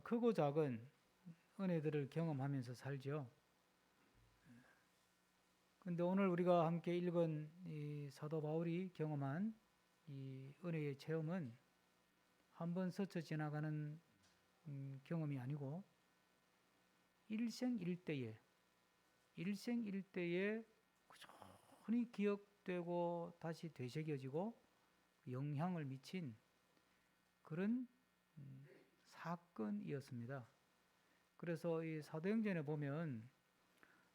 크고 작은 은혜들을 경험하면서 살죠. 근데 오늘 우리가 함께 읽은 이 사도 바울이 경험한 이 은혜의 체험은 한 번 스쳐 지나가는 경험이 아니고 일생일대에 꾸준히 기억되고 다시 되새겨지고 영향을 미친 그런 사건이었습니다. 그래서 이 사도행전에 보면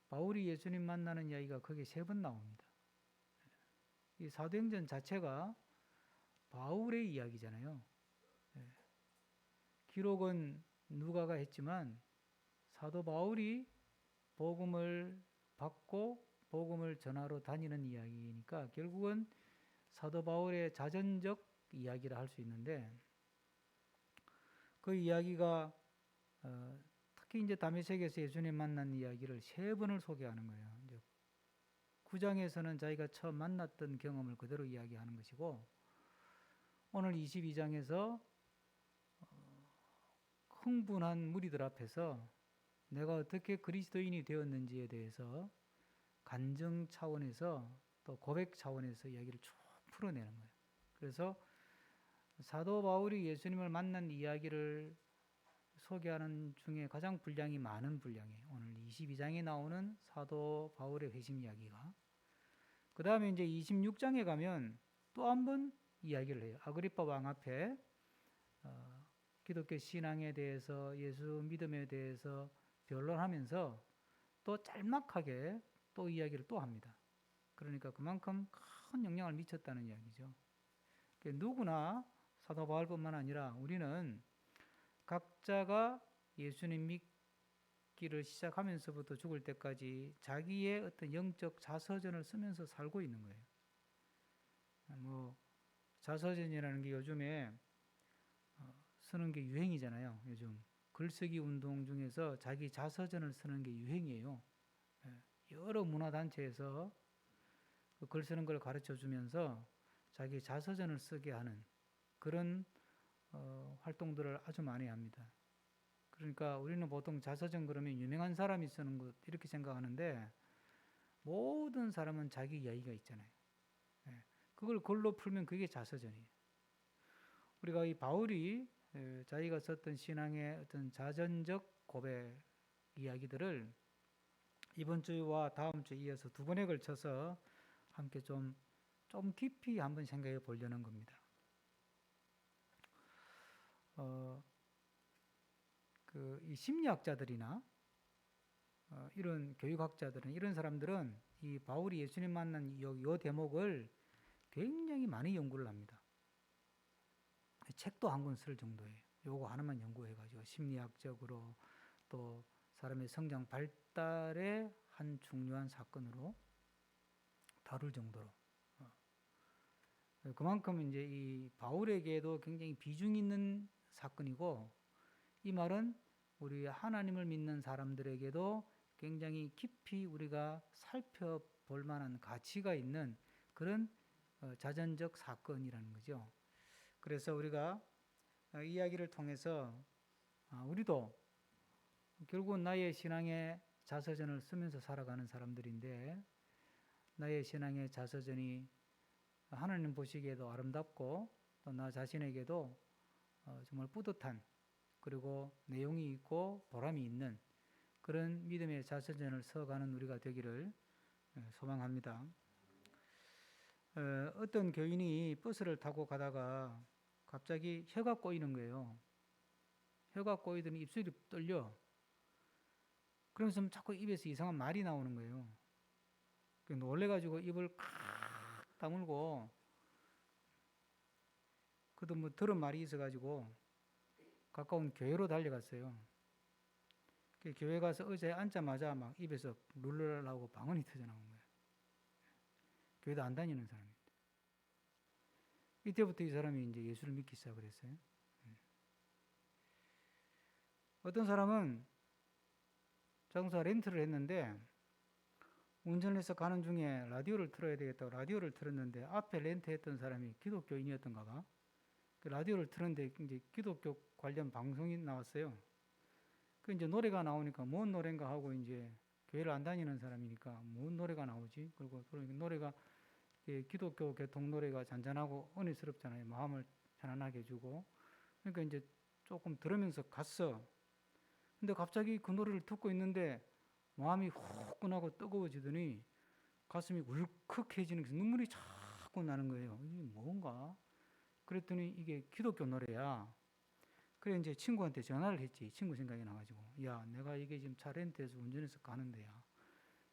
바울이 예수님 만나는 이야기가 거기에 3번 나옵니다. 이 사도행전 자체가 바울의 이야기잖아요. 기록은 누가가 했지만 사도 바울이 복음을 받고 복음을 전하러 다니는 이야기니까 결국은 사도 바울의 자전적 이야기라 할 수 있는데 그 이야기가 특히 이제 다메섹에서 예수님 만난 이야기를 3번을 소개하는 거예요. 이제 9장에서는 자기가 처음 만났던 경험을 그대로 이야기하는 것이고 오늘 22장에서 흥분한 무리들 앞에서 내가 어떻게 그리스도인이 되었는지에 대해서 간증 차원에서 또 고백 차원에서 이야기를 쭉 풀어내는 거예요. 그래서 사도 바울이 예수님을 만난 이야기를 소개하는 중에 가장 분량이 많은 분량이에요. 오늘 22장에 나오는 사도 바울의 회심 이야기가. 그 다음에 이제 26장에 가면 또 한 번 이야기를 해요. 아그리파 왕 앞에 기독교 신앙에 대해서 예수 믿음에 대해서 변론하면서 또 짤막하게 또 이야기를 또 합니다. 그러니까 그만큼 큰 영향을 미쳤다는 이야기죠. 누구나 사도 바울뿐만 아니라 우리는 각자가 예수님 믿기를 시작하면서부터 죽을 때까지 자기의 어떤 영적 자서전을 쓰면서 살고 있는 거예요. 뭐 자서전이라는 게 요즘에 쓰는 게 유행이잖아요. 요즘 글쓰기 운동 중에서 자기 자서전을 쓰는 게 유행이에요. 여러 문화단체에서 글 쓰는 걸 가르쳐 주면서 자기 자서전을 쓰게 하는 그런 활동들을 아주 많이 합니다. 그러니까 우리는 보통 자서전 그러면 유명한 사람이 쓰는 것 이렇게 생각하는데 모든 사람은 자기 이야기가 있잖아요. 그걸 글로 풀면 그게 자서전이에요. 우리가 이 바울이 자기가 썼던 신앙의 어떤 자전적 고백 이야기들을 이번 주와 다음 주에 이어서 2번에 걸쳐서 함께 좀 깊이 한번 생각해 보려는 겁니다. 이 심리학자들이나 이런 교육학자들은 이런 사람들은 이 바울이 예수님 만난 요 대목을 굉장히 많이 연구를 합니다. 책도 한 권 쓸 정도예요. 요거 하나만 연구해가지고 심리학적으로 또 사람의 성장 발달의 한 중요한 사건으로 다룰 정도로. 그만큼 이제 이 바울에게도 굉장히 비중 있는 사건이고 이 말은 우리 하나님을 믿는 사람들에게도 굉장히 깊이 우리가 살펴볼 만한 가치가 있는 그런 자전적 사건이라는 거죠. 그래서 우리가 이 이야기를 통해서 우리도 결국은 나의 신앙의 자서전을 쓰면서 살아가는 사람들인데 나의 신앙의 자서전이 하나님 보시기에도 아름답고 또 나 자신에게도 정말 뿌듯한 그리고 내용이 있고 보람이 있는 그런 믿음의 자서전을 써가는 우리가 되기를 소망합니다. 어떤 교인이 버스를 타고 가다가 갑자기 혀가 꼬이는 거예요. 혀가 꼬이더니 입술이 떨려. 그러면서 자꾸 입에서 이상한 말이 나오는 거예요. 놀래가지고 입을 칵 다물고 그도 뭐 들은 말이 있어가지고 가까운 교회로 달려갔어요. 교회 가서 의자에 앉자마자 막 입에서 룰루라고 방언이 터져나온 거예요. 교회도 안 다니는 사람입니다. 이때부터 이 사람이 이제 예수를 믿기 시작을 했어요. 어떤 사람은 자동차 렌트를 했는데 운전을 해서 가는 중에 라디오를 틀어야 되겠다고 라디오를 틀었는데 앞에 렌트했던 사람이 기독교인이었던가 봐. 그 라디오를 틀었는데 이제 기독교 관련 방송이 나왔어요. 그 이제 노래가 나오니까 뭔 노래인가 하고 이제 교회를 안 다니는 사람이니까 뭔 노래가 나오지? 그리고 그러니까 노래가 기독교 개통 노래가 잔잔하고 은혜스럽잖아요. 마음을 편안하게 해주고. 그러니까 이제 조금 들으면서 갔어. 근데 갑자기 그 노래를 듣고 있는데 마음이 후끈하고 뜨거워지더니 가슴이 울컥해지는 게 눈물이 자꾸 나는 거예요. 이게 뭔가? 그랬더니 이게 기독교 노래야. 그래 이제 친구한테 전화를 했지. 친구 생각이 나가지고, 야, 내가 이게 지금 차 렌트해서 운전해서 가는데야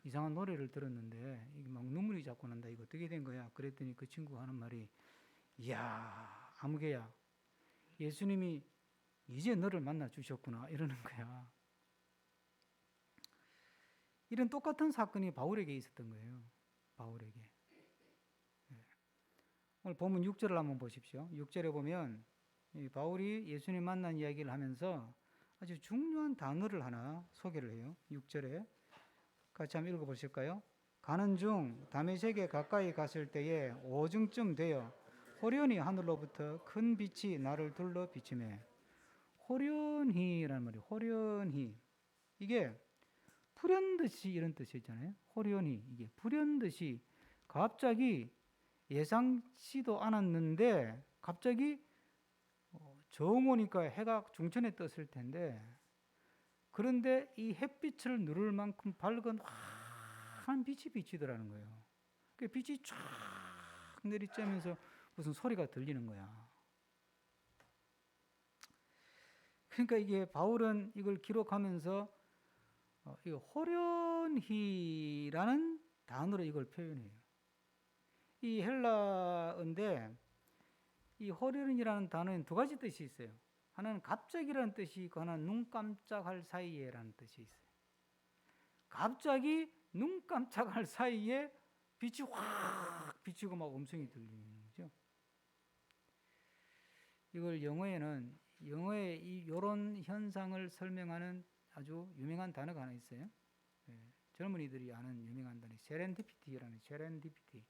이상한 노래를 들었는데 이게 막 눈물이 자꾸 난다. 이거 어떻게 된 거야? 그랬더니 그 친구가 하는 말이, 이야, 아무개야, 예수님이 이제 너를 만나 주셨구나 이러는 거야. 이런 똑같은 사건이 바울에게 있었던 거예요. 바울에게. 오늘 본문 6절을 한번 보십시오. 6절에 보면 바울이 예수님 만난 이야기를 하면서 아주 중요한 단어를 하나 소개를 해요. 6절에 같이 한번 읽어보실까요? 가는 중 다메섹에 가까이 갔을 때에 오중쯤 되어 호련히 하늘로부터 큰 빛이 나를 둘러 비치매. 호련히라는 말이에요. 호련히. 이게 불현듯이 이런 뜻이 있잖아요. 호련히. 이게 불현듯이 갑자기 예상치도 않았는데 갑자기 정오니까 해가 중천에 떴을 텐데 그런데 이 햇빛을 누를 만큼 밝은 환한 빛이 비치더라는 거예요. 그 빛이 쫙 내리쬐면서 무슨 소리가 들리는 거야. 그러니까 이게 바울은 이걸 기록하면서 이 호련히라는 단어로 이걸 표현해요. 이 헬라어인데 이 호련이라는 단어에는 두 가지 뜻이 있어요. 하나는 갑자기라는 뜻이 있고 하나는 눈 깜짝할 사이에라는 뜻이 있어요. 갑자기 눈 깜짝할 사이에 빛이 확 비치고 막 음성이 들리는 거죠. 이걸 영어에 이런 현상을 설명하는 아주 유명한 단어가 하나 있어요. 젊은이들이 아는 유명한 단어, 세렌디피티라는 세렌디피티.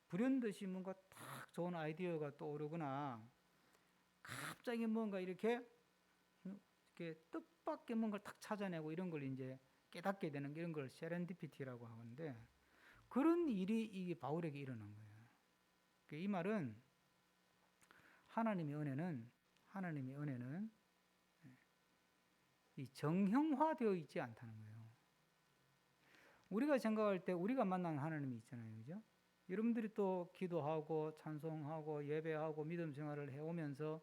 불현듯이 뭔가 딱 좋은 아이디어가 떠오르거나 갑자기 뭔가 이렇게 뜻밖의 뭔가를 딱 찾아내고 이런 걸 이제 깨닫게 되는 이런 걸 세렌디피티라고 하는데 그런 일이 이 바울에게 일어난 거예요. 이 말은 하나님의 은혜는 이 정형화되어 있지 않다는 거예요. 우리가 생각할 때 우리가 만난 하나님이 있잖아요, 그죠? 여러분들이 또 기도하고 찬송하고 예배하고 믿음 생활을 해오면서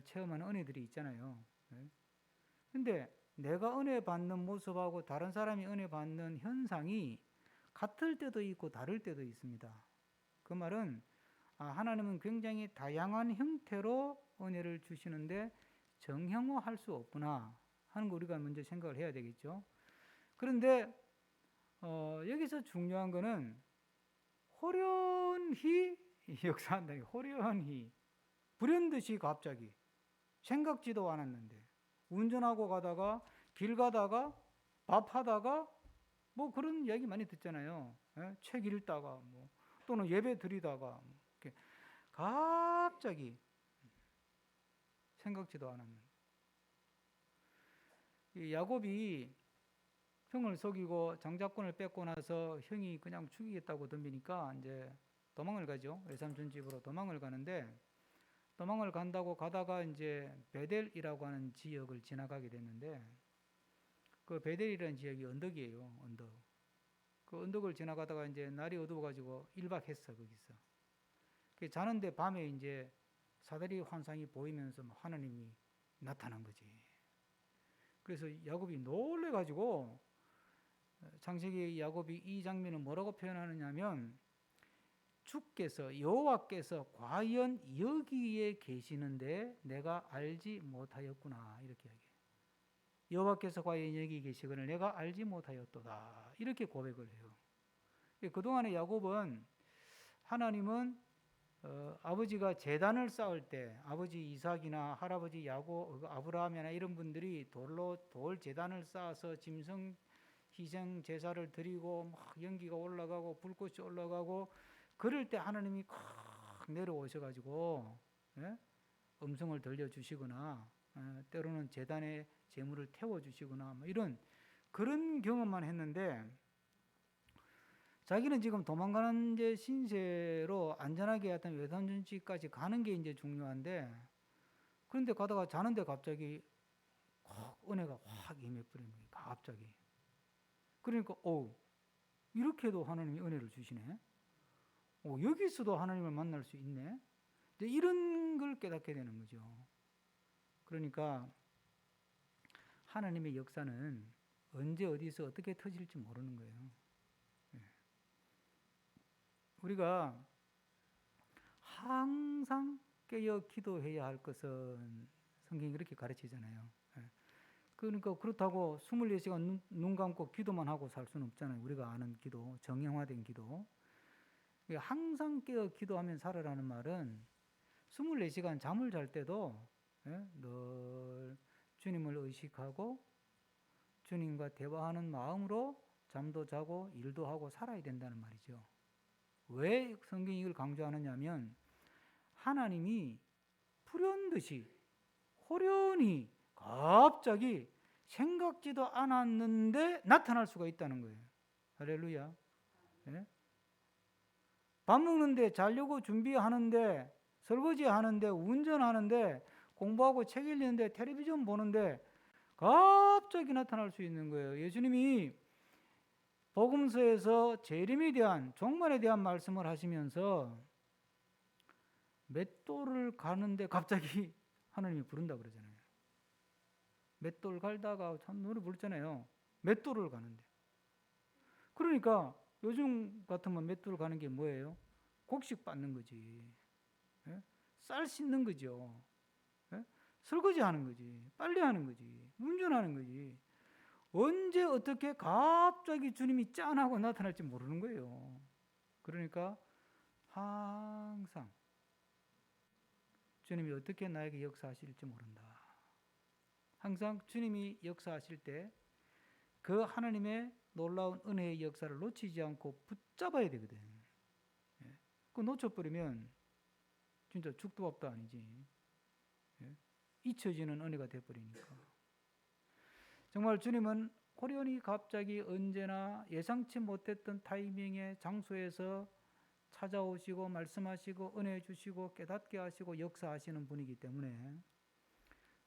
체험하는 은혜들이 있잖아요. 근데 내가 은혜 받는 모습하고 다른 사람이 은혜 받는 현상이 같을 때도 있고 다를 때도 있습니다. 그 말은 하나님은 굉장히 다양한 형태로 은혜를 주시는데 정형화할 수 없구나 하는 거 우리가 먼저 생각을 해야 되겠죠. 그런데 여기서 중요한 거는 호련히 역사한다. 호련히 불현듯이 갑자기 생각지도 않았는데 운전하고 가다가 길 가다가 밥하다가 뭐 그런 이야기 많이 듣잖아요. 책 읽다가 뭐 또는 예배 드리다가 뭐 이렇게 갑자기 생각지도 않았는데 야곱이 형을 속이고 장자권을 뺏고 나서 형이 그냥 죽이겠다고 덤비니까 이제 도망을 가죠. 외삼촌 집으로 도망을 가는데 도망을 간다고 가다가 이제 베델이라고 하는 지역을 지나가게 됐는데 그 베델이라는 지역이 언덕이에요. 언덕. 그 언덕을 지나가다가 이제 날이 어두워가지고 1박 했어 거기서. 자는데 밤에 이제 사다리 환상이 보이면서 하나님이 나타난 거지. 그래서 야곱이 놀래가지고 창세기 야곱이 이 장면을 뭐라고 표현하느냐면 주께서 여호와께서 과연 여기에 계시는데 내가 알지 못하였구나 이렇게 이야기해요. 여호와께서 과연 여기 계시거늘 내가 알지 못하였도다 이렇게 고백을 해요. 그동안의 야곱은 하나님은 아버지가 제단을 쌓을 때 아버지 이삭이나 할아버지 야곱 아브라함이나 이런 분들이 돌 제단을 쌓아서 짐승 희생 제사를 드리고 막 연기가 올라가고 불꽃이 올라가고 그럴 때 하나님이 콱 내려오셔가지고 음성을 들려주시거나 때로는 제단에 제물을 태워주시거나 뭐 이런 그런 경험만 했는데, 자기는 지금 도망가는 이제 신세로 안전하게 어떤 외산준치까지 가는 게 이제 중요한데, 그런데 가다가 자는데 갑자기 확 은혜가 확 임해버린 거예요. 갑자기. 그러니까 이렇게도 하나님이 은혜를 주시네. 여기서도 하나님을 만날 수 있네. 이런 걸 깨닫게 되는 거죠. 그러니까 하나님의 역사는 언제 어디서 어떻게 터질지 모르는 거예요. 우리가 항상 깨어 기도해야 할 것은 성경이 그렇게 가르치잖아요. 그러니까 그렇다고 24시간 눈 감고 기도만 하고 살 수는 없잖아요. 우리가 아는 기도, 정형화된 기도. 항상 깨어 기도하면 살아라는 말은 24시간 잠을 잘 때도 늘 주님을 의식하고 주님과 대화하는 마음으로 잠도 자고 일도 하고 살아야 된다는 말이죠. 왜 성경이 이걸 강조하느냐면 하나님이 불현듯이 호련히 갑자기 생각지도 않았는데 나타날 수가 있다는 거예요. 할렐루야. 네? 밥 먹는데 자려고 준비하는데 설거지 하는데 운전하는데 공부하고 책 읽는데 텔레비전 보는데 갑자기 나타날 수 있는 거예요. 예수님이 복음서에서 재림에 대한 종말에 대한 말씀을 하시면서 맷돌을 가는데 갑자기 하나님이 부른다 그러잖아요. 맷돌 갈다가 참 노래 부르잖아요. 맷돌을 가는데. 그러니까 요즘 같으면 맷돌 가는 게 뭐예요? 곡식 빻는 거지. 쌀 씻는 거죠. 설거지 하는 거지. 빨래 하는 거지. 운전하는 거지. 언제 어떻게 갑자기 주님이 짠하고 나타날지 모르는 거예요. 그러니까 항상 주님이 어떻게 나에게 역사하실지 모른다. 항상 주님이 역사하실 때 그 하나님의 놀라운 은혜의 역사를 놓치지 않고 붙잡아야 되거든. 그거 놓쳐버리면 진짜 죽도 밥도 아니지. 잊혀지는 은혜가 돼버리니까. 정말 주님은 호련히 갑자기 언제나 예상치 못했던 타이밍에 장소에서 찾아오시고 말씀하시고 은혜 주시고 깨닫게 하시고 역사하시는 분이기 때문에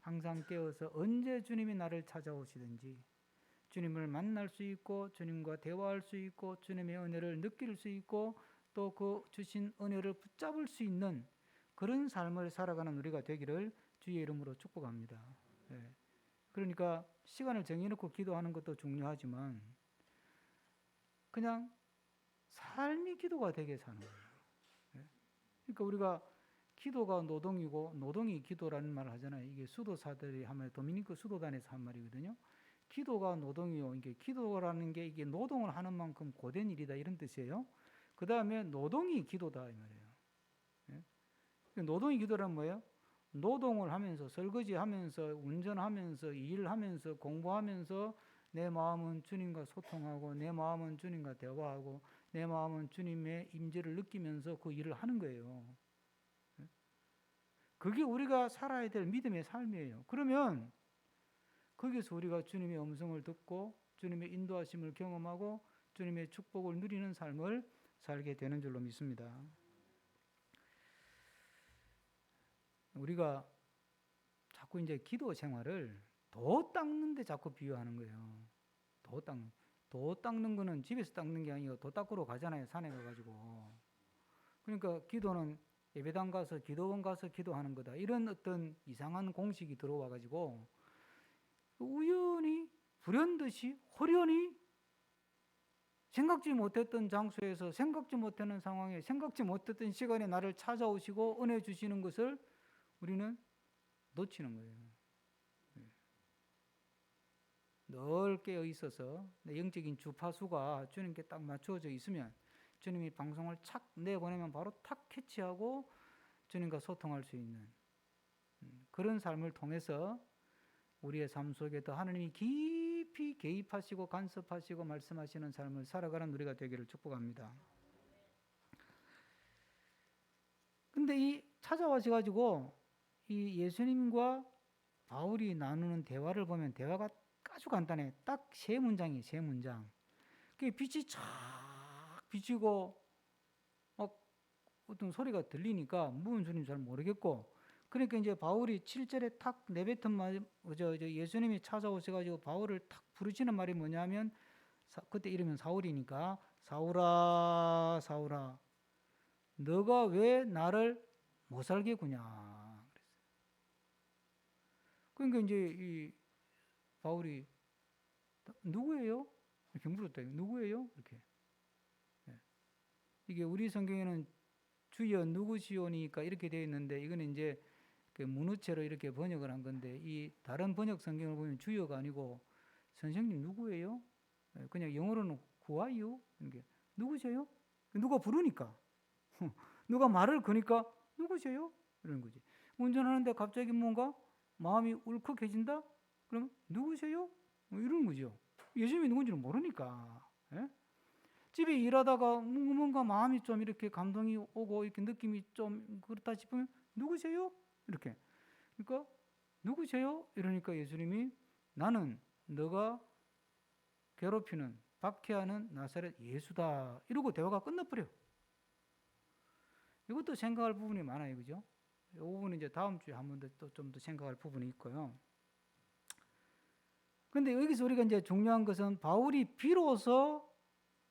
항상 깨어서 언제 주님이 나를 찾아오시든지 주님을 만날 수 있고 주님과 대화할 수 있고 주님의 은혜를 느낄 수 있고 또 그 주신 은혜를 붙잡을 수 있는 그런 삶을 살아가는 우리가 되기를 주의 이름으로 축복합니다. 그러니까 시간을 정해놓고 기도하는 것도 중요하지만 그냥 삶이 기도가 되게 사는 거예요. 그러니까 우리가 기도가 노동이고 노동이 기도라는 말을 하잖아요. 이게 수도사들이 하면 도미니크 수도단에서 한 말이거든요. 기도가 노동이요. 이게 기도라는 게 이게 노동을 하는 만큼 고된 일이다 이런 뜻이에요. 그 다음에 노동이 기도다 이 말이에요. 노동이 기도란 뭐예요? 노동을 하면서 설거지하면서 운전하면서 일하면서 공부하면서 내 마음은 주님과 소통하고 내 마음은 주님과 대화하고 내 마음은 주님의 임재를 느끼면서 그 일을 하는 거예요. 그게 우리가 살아야 될 믿음의 삶이에요. 그러면 거기서 우리가 주님의 음성을 듣고 주님의 인도하심을 경험하고 주님의 축복을 누리는 삶을 살게 되는 줄로 믿습니다. 우리가 자꾸 이제 기도 생활을 도 닦는 데 자꾸 비유하는 거예요. 도 닦는 거는 집에서 닦는 게 아니고 도 닦으러 가잖아요. 산에 가가지고. 그러니까 기도는 예배당 가서 기도원 가서 기도하는 거다. 이런 어떤 이상한 공식이 들어와가지고 우연히 불현듯이 호련히 생각지 못했던 장소에서 생각지 못하는 상황에 생각지 못했던 시간에 나를 찾아오시고 은혜 주시는 것을 우리는 놓치는 거예요. 늘 깨어 있어서 내 영적인 주파수가 주님께 딱 맞추어져 있으면 주님이 방송을 착 내보내면 바로 탁 캐치하고 주님과 소통할 수 있는 그런 삶을 통해서 우리의 삶 속에 더 하나님이 깊이 개입하시고 간섭하시고 말씀하시는 삶을 살아가는 우리가 되기를 축복합니다. 근데 이 찾아와셔가지고 이 예수님과 바울이 나누는 대화를 보면 대화가 아주 간단해. 딱 세 문장이에요. 세 문장. 그 빛이 쫙 비치고 어떤 소리가 들리니까 무슨 소리인지 잘 모르겠고, 그러니까 이제 바울이 7절에 탁 내뱉은 말, 예수님이 찾아오셔가지고 바울을 탁 부르시는 말이 뭐냐면, 그때 이름은 사울이니까, 사울아 사울아 너가 왜 나를 못 살게 구냐 그랬어요. 그러니까 이제 이 바울이 누구예요? 이렇게 물었다. 누구예요? 이렇게. 이게 우리 성경에는 주여 누구시오니까 이렇게 되어 있는데, 이거는 이제 그 문어체로 이렇게 번역을 한 건데, 이 다른 번역 성경을 보면 주여가 아니고 선생님 누구예요? 그냥 영어로는 Who are you? 이렇게 누구세요? 누가 부르니까 누가 말을 거니까 누구세요? 이런 거지. 운전하는데 갑자기 뭔가 마음이 울컥해진다? 그럼 누구세요? 이런 거죠. 예수님이 누군지는 모르니까. 예? 집에 일하다가 뭔가 마음이 좀 이렇게 감동이 오고 이렇게 느낌이 좀 그렇다 싶으면 누구세요? 이렇게. 그러니까 누구세요? 이러니까 예수님이 나는 너가 괴롭히는 박해하는 나사렛 예수다. 이러고 대화가 끝나버려. 이것도 생각할 부분이 많아요. 그죠? 이 부분은 이제 다음 주에 한 번 더 좀 더 생각할 부분이 있고요. 근데 여기서 우리가 이제 중요한 것은 바울이 비로소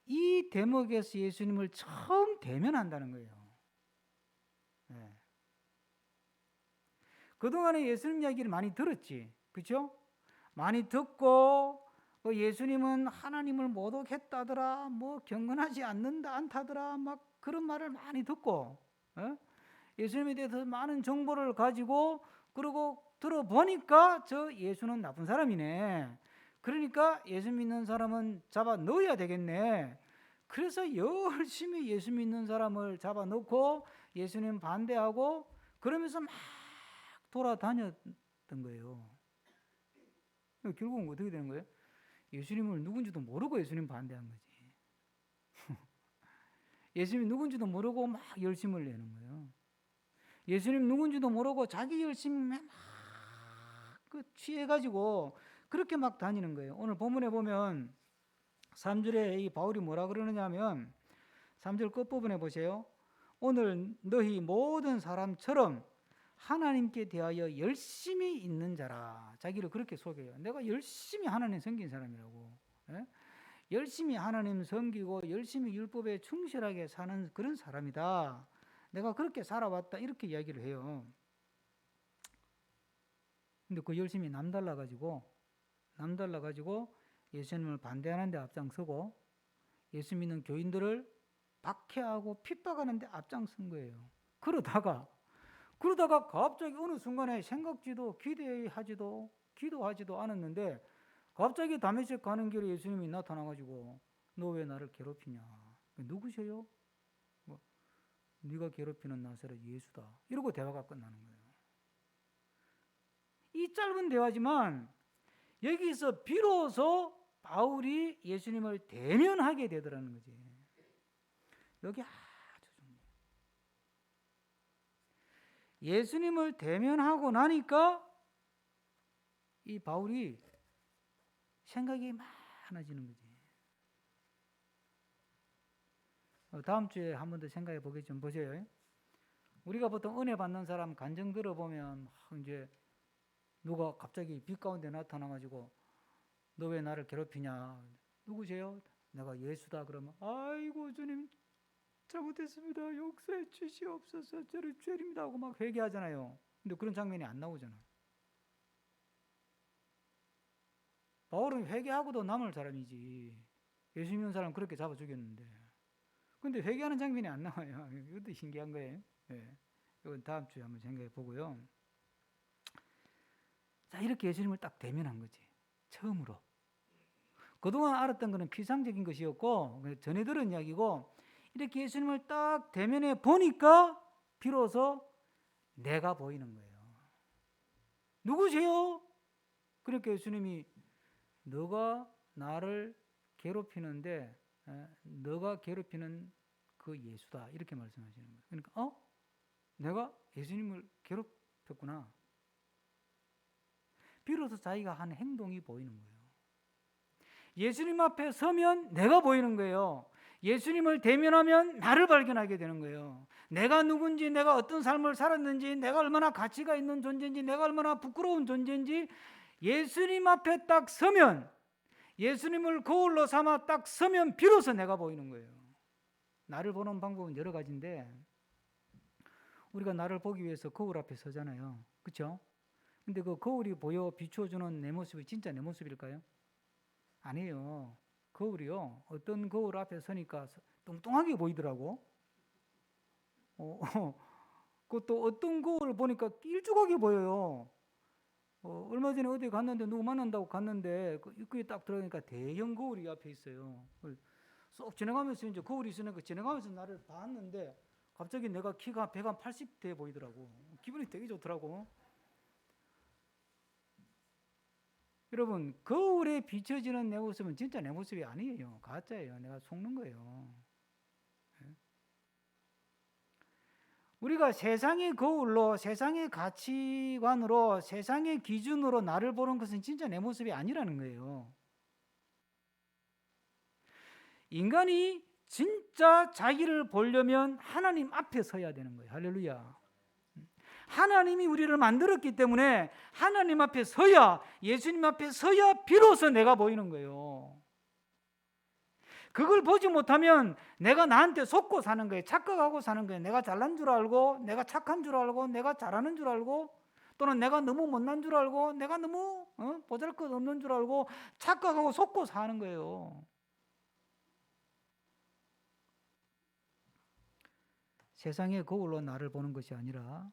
이 대목에서 예수님을 처음 대면한다는 거예요. 네. 그동안에 예수님 이야기를 많이 들었지. 그렇죠? 많이 듣고 예수님은 하나님을 모독했다더라, 뭐 경건하지 않다더라, 막 그런 말을 많이 듣고, 예수님에 대해서 많은 정보를 가지고 그러고 들어보니까 저 예수는 나쁜 사람이네. 그러니까 예수 믿는 사람은 잡아 넣어야 되겠네. 그래서 열심히 예수 믿는 사람을 잡아 넣고 예수님 반대하고 그러면서 막 돌아다녔던 거예요. 결국은 어떻게 되는 거예요? 예수님을 누군지도 모르고 예수님 반대한 거지. 예수님이 누군지도 모르고 막 열심을 내는 거예요. 예수님 누군지도 모르고 자기 열심에 막 취해가지고 그렇게 막 다니는 거예요. 오늘 본문에 보면 3절에 이 바울이 뭐라 그러느냐 하면 3절 끝부분에 보세요. 오늘 너희 모든 사람처럼 하나님께 대하여 열심히 있는 자라. 자기를 그렇게 소개해요. 내가 열심히 하나님 섬긴 사람이라고. 예? 열심히 하나님 섬기고 열심히 율법에 충실하게 사는 그런 사람이다. 내가 그렇게 살아왔다. 이렇게 이야기를 해요. 근데 그 열심히 남달라가지고 예수님을 반대하는 데 앞장서고 예수 믿는 교인들을 박해하고 핍박하는 데 앞장선 거예요. 그러다가 갑자기 어느 순간에 생각지도 기도하지도 않았는데 갑자기 다메섹 가는 길에 예수님이 나타나가지고 너 왜 나를 괴롭히냐? 누구세요? 뭐, 네가 괴롭히는 나사렛 예수다. 이러고 대화가 끝나는 거예요. 이 짧은 대화지만 여기서 비로소 바울이 예수님을 대면하게 되더라는 거지. 여기 아주 중요해요. 예수님을 대면하고 나니까 이 바울이 생각이 많아지는 거지. 다음 주에 한 번 더 생각해 보게 좀 보세요. 우리가 보통 은혜 받는 사람 간증 들어보면 이제 누가 갑자기 빛 가운데 나타나가지고 너 왜 나를 괴롭히냐? 누구세요? 내가 예수다. 그러면 아이고 주님 잘못했습니다. 용서해 주시옵소서. 저를 죄입니다 하고 막 회개하잖아요. 근데 그런 장면이 안 나오잖아. 바울은 회개하고도 남을 사람이지. 예수 믿는 사람 그렇게 잡아 죽였는데. 근데 회개하는 장면이 안 나와요. 이것도 신기한 거예요. 네. 이건 다음 주에 한번 생각해 보고요. 자, 이렇게 예수님을 딱 대면한 거지. 처음으로. 그동안 알았던 것은 피상적인 것이었고 전에 들은 이야기고 이렇게 예수님을 딱 대면해 보니까 비로소 내가 보이는 거예요. 누구세요? 그러니까 예수님이 너가 나를 괴롭히는데 너가 괴롭히는 그 예수다 이렇게 말씀하시는 거예요. 그러니까 내가 예수님을 괴롭혔구나. 비로소 자기가 하는 행동이 보이는 거예요. 예수님 앞에 서면 내가 보이는 거예요. 예수님을 대면하면 나를 발견하게 되는 거예요. 내가 누군지, 내가 어떤 삶을 살았는지, 내가 얼마나 가치가 있는 존재인지, 내가 얼마나 부끄러운 존재인지 예수님 앞에 딱 서면, 예수님을 거울로 삼아 딱 서면 비로소 내가 보이는 거예요. 나를 보는 방법은 여러 가지인데 우리가 나를 보기 위해서 거울 앞에 서잖아요. 그렇죠? 근데 그 거울이 보여 비추어주는 내 모습이 진짜 내 모습일까요? 아니에요. 거울이요. 어떤 거울 앞에 서니까 뚱뚱하게 보이더라고. 그것도 어떤 거울을 보니까 길쭉하게 보여요. 얼마 전에 어디 갔는데 누구 만난다고 갔는데 그 입구에 딱 들어가니까 대형 거울이 앞에 있어요. 쏙 지나가면서 이제 거울이 있으니까 지나가면서 나를 봤는데 갑자기 내가 키가 180대 보이더라고. 기분이 되게 좋더라고. 여러분, 거울에 비춰지는 내 모습은 진짜 내 모습이 아니에요. 가짜예요. 내가 속는 거예요. 우리가 세상의 거울로, 세상의 가치관으로, 세상의 기준으로 나를 보는 것은 진짜 내 모습이 아니라는 거예요. 인간이 진짜 자기를 보려면 하나님 앞에 서야 되는 거예요. 할렐루야. 하나님이 우리를 만들었기 때문에 하나님 앞에 서야, 예수님 앞에 서야 비로소 내가 보이는 거예요. 그걸 보지 못하면 내가 나한테 속고 사는 거예요. 착각하고 사는 거예요. 내가 잘난 줄 알고, 내가 착한 줄 알고, 내가 잘하는 줄 알고, 또는 내가 너무 못난 줄 알고, 내가 너무 보잘것없는 줄 알고 착각하고 속고 사는 거예요. 세상의 거울로 나를 보는 것이 아니라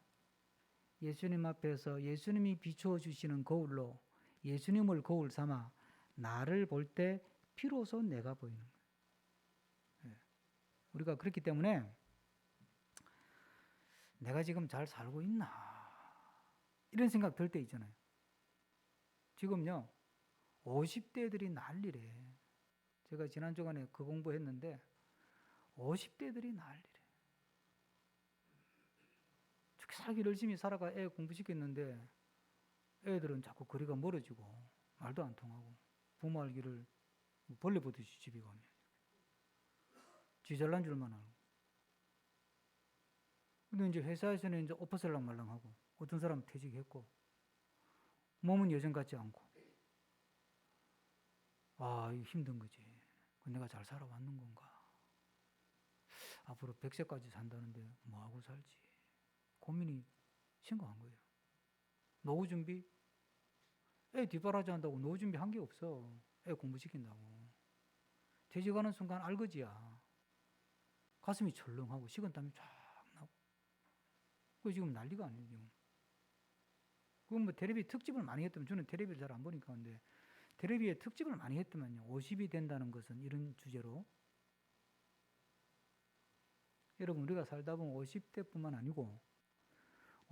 예수님 앞에서 예수님이 비추어 주시는 거울로 예수님을 거울 삼아 나를 볼 때 비로소 내가 보이는 거예요. 우리가 그렇기 때문에 내가 지금 잘 살고 있나 이런 생각 들 때 있잖아요. 지금요 50대들이 난리래. 제가 지난 주간에 그 공부했는데 50대들이 난리래. 살기 열심히 살아가 애 공부시켰는데 애들은 자꾸 거리가 멀어지고 말도 안 통하고 부모 알기를 벌레 보듯이 집에 가면 지 잘난 줄만 알고. 근데 이제 회사에서는 이제 엎어설랑 말랑하고 어떤 사람은 퇴직했고 몸은 예전 같지 않고 이거 힘든 거지. 내가 잘 살아왔는 건가? 앞으로 100세까지 산다는데 뭐하고 살지? 고민이 심각한 거예요. 노후 준비? 애 뒷바라지 한다고 노후 준비 한 게 없어. 애 공부시킨다고. 퇴직하는 순간 알거지야. 가슴이 철렁하고 식은땀이 쫙 나고. 그거 지금 난리가 아니에요. 지금. 그건 뭐 텔레비 특집을 많이 했다면 저는 텔레비를 잘 안 보니까 근데 텔레비에 특집을 많이 했더만요. 50이 된다는 것은 이런 주제로. 여러분 우리가 살다 보면 50대뿐만 아니고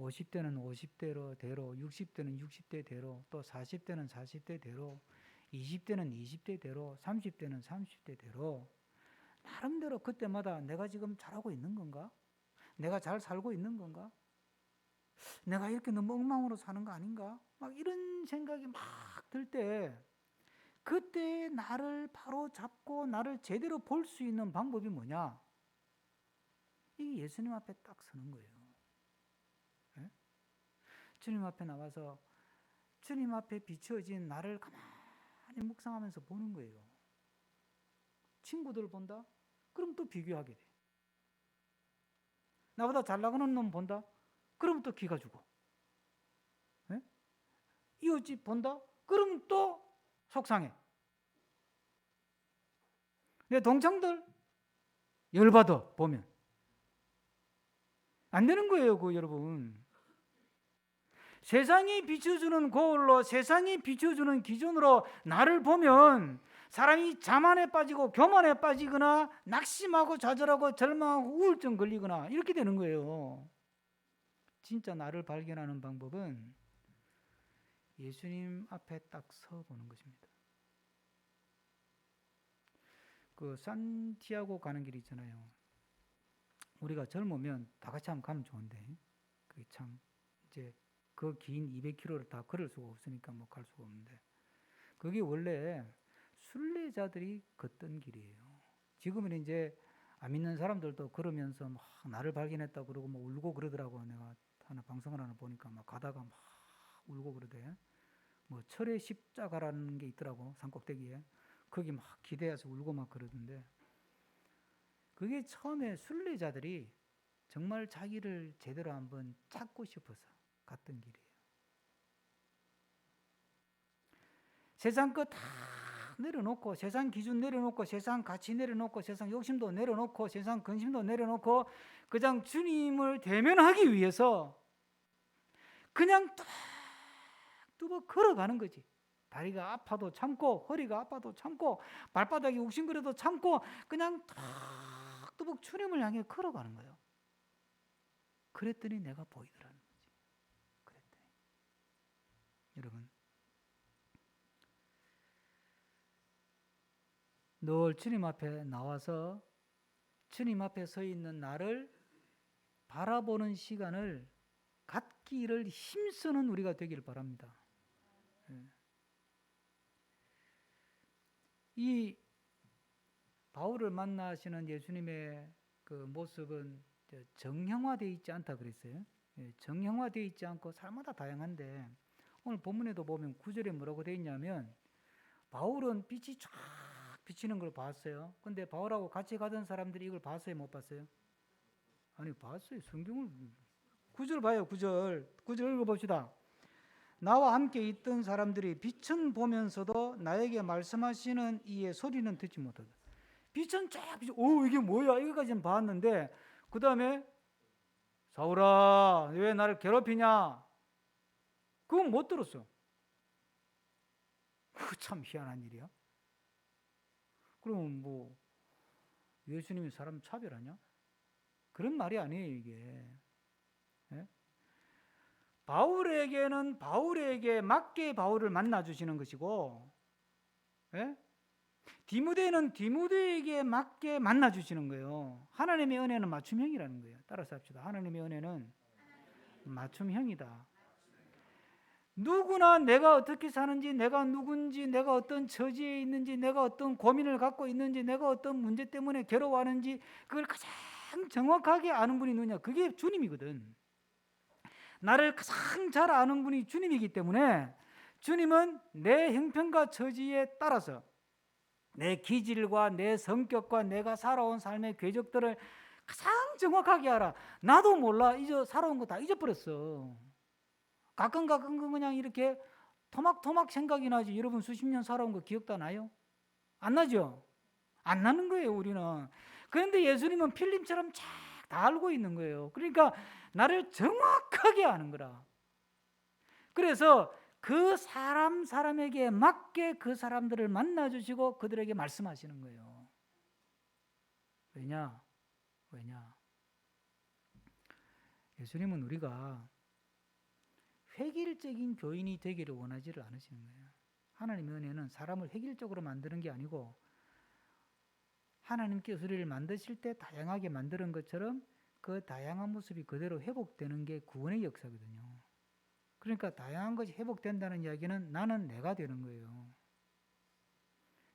50대는 50대로 대로, 60대는 60대 대로, 또 40대는 40대 대로, 20대는 20대 대로, 30대는 30대 대로 나름대로 그때마다 내가 지금 잘하고 있는 건가? 내가 잘 살고 있는 건가? 내가 이렇게 너무 엉망으로 사는 거 아닌가? 막 이런 생각이 막 들 때 그때 나를 바로 잡고 나를 제대로 볼 수 있는 방법이 뭐냐? 이게 예수님 앞에 딱 서는 거예요. 주님 앞에 나와서 주님 앞에 비추어진 나를 가만히 묵상하면서 보는 거예요. 친구들 본다? 그럼 또 비교하게 돼. 나보다 잘 나가는 놈 본다? 그럼 또 기가 죽어. 네? 이웃집 본다? 그럼 또 속상해. 내 동창들 열받아 보면. 안 되는 거예요, 그거 여러분. 세상이 비춰주는 거울로 세상이 비춰주는 기준으로 나를 보면 사람이 자만에 빠지고 교만에 빠지거나 낙심하고 좌절하고 절망하고 우울증 걸리거나 이렇게 되는 거예요. 진짜 나를 발견하는 방법은 예수님 앞에 딱 서보는 것입니다. 그 산티아고 가는 길이 있잖아요. 우리가 젊으면 다 같이 한번 가면 좋은데 그게 참 이제 그 긴 200km를 다 걸을 수가 없으니까 뭐 갈 수가 없는데, 그게 원래 순례자들이 걷던 길이에요. 지금은 이제 안 믿는 사람들도 걸으면서 막 나를 발견했다 그러고 뭐 울고 그러더라고. 내가 하나 방송을 하나 보니까 막 가다가 막 울고 그러대. 뭐 철의 십자가라는 게 있더라고, 산꼭대기에. 거기 막 기대어서 울고 막 그러던데, 그게 처음에 순례자들이 정말 자기를 제대로 한번 찾고 싶어서 갔던 길이에요. 세상 거 다 내려놓고, 세상 기준 내려놓고, 세상 가치 내려놓고, 세상 욕심도 내려놓고, 세상 근심도 내려놓고, 그냥 주님을 대면하기 위해서 그냥 뚜벅 걸어가는 거지. 다리가 아파도 참고, 허리가 아파도 참고, 발바닥이 욱신거려도 참고, 그냥 뚜벅 주님을 향해 걸어가는 거예요. 그랬더니 내가 보이더라는 거지. 그랬더니. 여러분, 늘 주님 앞에 나와서 주님 앞에 서 있는 나를 바라보는 시간을 갖기를 힘쓰는 우리가 되기를 바랍니다. 이 바울을 만나시는 예수님의 그 모습은 정형화되어 있지 않다 그랬어요. 정형화되어 있지 않고 사람마다 다양한데, 오늘 본문에도 보면 9절에 뭐라고 되어 있냐면, 바울은 빛이 쫙 비치는 걸 봤어요. 근데 바울하고 같이 가던 사람들이 이걸 봤어요, 못 봤어요? 아니, 봤어요. 성경을. 9절 봐요. 9절 읽어봅시다. 나와 함께 있던 사람들이 빛은 보면서도 나에게 말씀하시는 이의 소리는 듣지 못하다. 빛은 쫙 비치, 오, 이게 뭐야? 이거까지는 봤는데, 그 다음에 사울아, 왜 나를 괴롭히냐? 그건 못 들었어. 그 참 희한한 일이야. 그럼 뭐 예수님이 사람 차별하냐? 그런 말이 아니에요, 이게. 예? 바울에게는 바울에게 맞게 바울을 만나주시는 것이고, 예? 디모데는 디모데에게 맞게 만나주시는 거예요. 하나님의 은혜는 맞춤형이라는 거예요. 따라서 합시다. 하나님의 은혜는 맞춤형이다. 누구나 내가 어떻게 사는지, 내가 누군지, 내가 어떤 처지에 있는지, 내가 어떤 고민을 갖고 있는지, 내가 어떤 문제 때문에 괴로워하는지, 그걸 가장 정확하게 아는 분이 누구냐? 그게 주님이거든. 나를 가장 잘 아는 분이 주님이기 때문에, 주님은 내 형편과 처지에 따라서 내 기질과 내 성격과 내가 살아온 삶의 궤적들을 가장 정확하게 알아. 나도 몰라. 살아온 거 다 잊어버렸어. 가끔 그냥 이렇게 토막토막 생각이 나지. 여러분 수십 년 살아온 거 기억도 나요? 안 나죠? 안 나는 거예요, 우리는. 그런데 예수님은 필름처럼 쫙 다 알고 있는 거예요. 그러니까 나를 정확하게 아는 거라. 그래서 그 사람에게 맞게 그 사람들을 만나주시고 그들에게 말씀하시는 거예요. 왜냐? 예수님은 우리가 획일적인 교인이 되기를 원하지를 않으시는 거예요. 하나님의 은혜는 사람을 획일적으로 만드는 게 아니고, 하나님께서 우리를 만드실 때 다양하게 만드는 것처럼 그 다양한 모습이 그대로 회복되는 게 구원의 역사거든요. 그러니까 다양한 것이 회복된다는 이야기는 나는 내가 되는 거예요.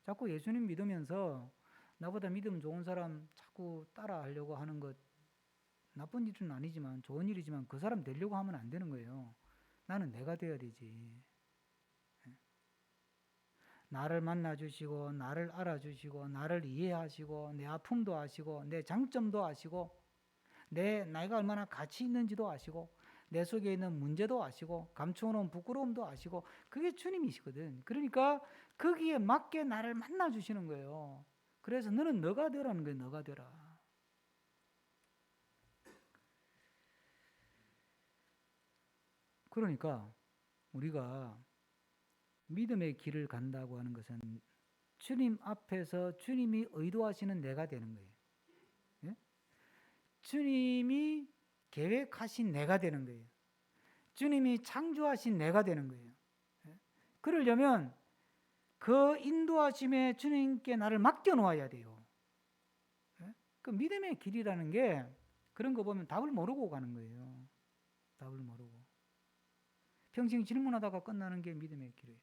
자꾸 예수님 믿으면서 나보다 믿음 좋은 사람 자꾸 따라하려고 하는 것, 나쁜 일은 아니지만 좋은 일이지만 그 사람 되려고 하면 안 되는 거예요. 나는 내가 돼야 되지. 나를 만나주시고, 나를 알아주시고, 나를 이해하시고, 내 아픔도 아시고, 내 장점도 아시고, 내가 얼마나 가치 있는지도 아시고, 내 속에 있는 문제도 아시고, 감추어놓은 부끄러움도 아시고, 그게 주님이시거든. 그러니까 거기에 맞게 나를 만나주시는 거예요. 그래서 너는 너가 되라는 거예요. 너가 되라. 그러니까 우리가 믿음의 길을 간다고 하는 것은 주님 앞에서 주님이 의도하시는 내가 되는 거예요. 예? 주님이 계획하신 내가 되는 거예요. 주님이 창조하신 내가 되는 거예요. 예? 그러려면 그 인도하심에 주님께 나를 맡겨놓아야 돼요. 예? 그 믿음의 길이라는 게 그런 거 보면 답을 모르고 가는 거예요. 답을 모르고. 평생 질문하다가 끝나는 게 믿음의 길이에요.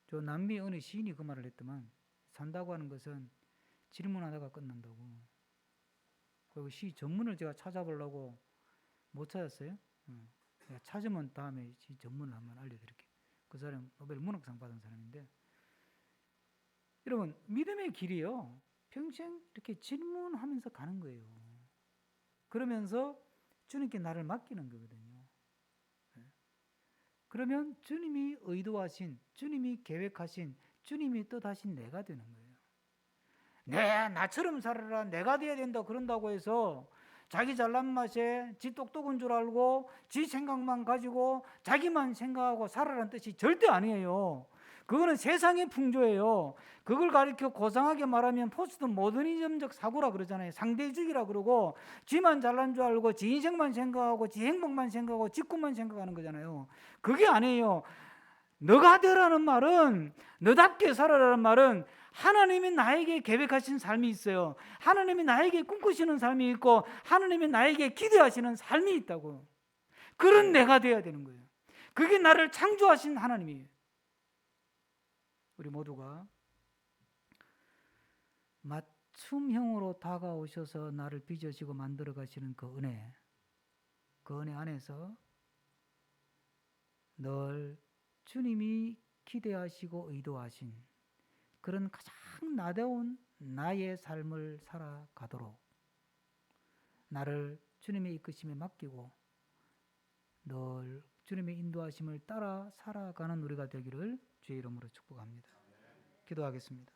저 남미 어느 시인이 그 말을 했더만 산다고 하는 것은 질문하다가 끝난다고. 그리고 시 전문을 제가 찾아보려고 못 찾았어요. 찾으면 다음에 시 전문을 한번 알려드릴게요. 그 사람 노벨 문학상 받은 사람인데, 여러분 믿음의 길이요 평생 이렇게 질문하면서 가는 거예요. 그러면서 주님께 나를 맡기는 거거든요. 그러면 주님이 의도하신, 주님이 계획하신, 주님이 뜻하신 내가 되는 거예요. 나처럼 살아라, 내가 돼야 된다 그런다고 해서 자기 잘난 맛에 지 똑똑한 줄 알고 지 생각만 가지고 자기만 생각하고 살아라는 뜻이 절대 아니에요. 그거는 세상의 풍조예요. 그걸 가리켜 고상하게 말하면 포스트 모더니즘적 사고라 그러잖아요. 상대주의라 그러고 지만 잘난 줄 알고 지 인생만 생각하고 지 행복만 생각하고 지 꿈만 생각하는 거잖아요. 그게 아니에요. 너가 되라는 말은, 너답게 살아라는 말은 하나님이 나에게 계획하신 삶이 있어요. 하나님이 나에게 꿈꾸시는 삶이 있고 하나님이 나에게 기대하시는 삶이 있다고. 그런 내가 돼야 되는 거예요. 그게 나를 창조하신 하나님이에요. 우리 모두가 맞춤형으로 다가오셔서 나를 빚어지고 만들어 가시는 그 은혜 안에서 늘 주님이 기대하시고 의도하신 그런 가장 나다운 나의 삶을 살아가도록 나를 주님의 이끄심에 맡기고 늘 주님의 인도하심을 따라 살아가는 우리가 되기를 주의 이름으로 축복합니다. 기도하겠습니다.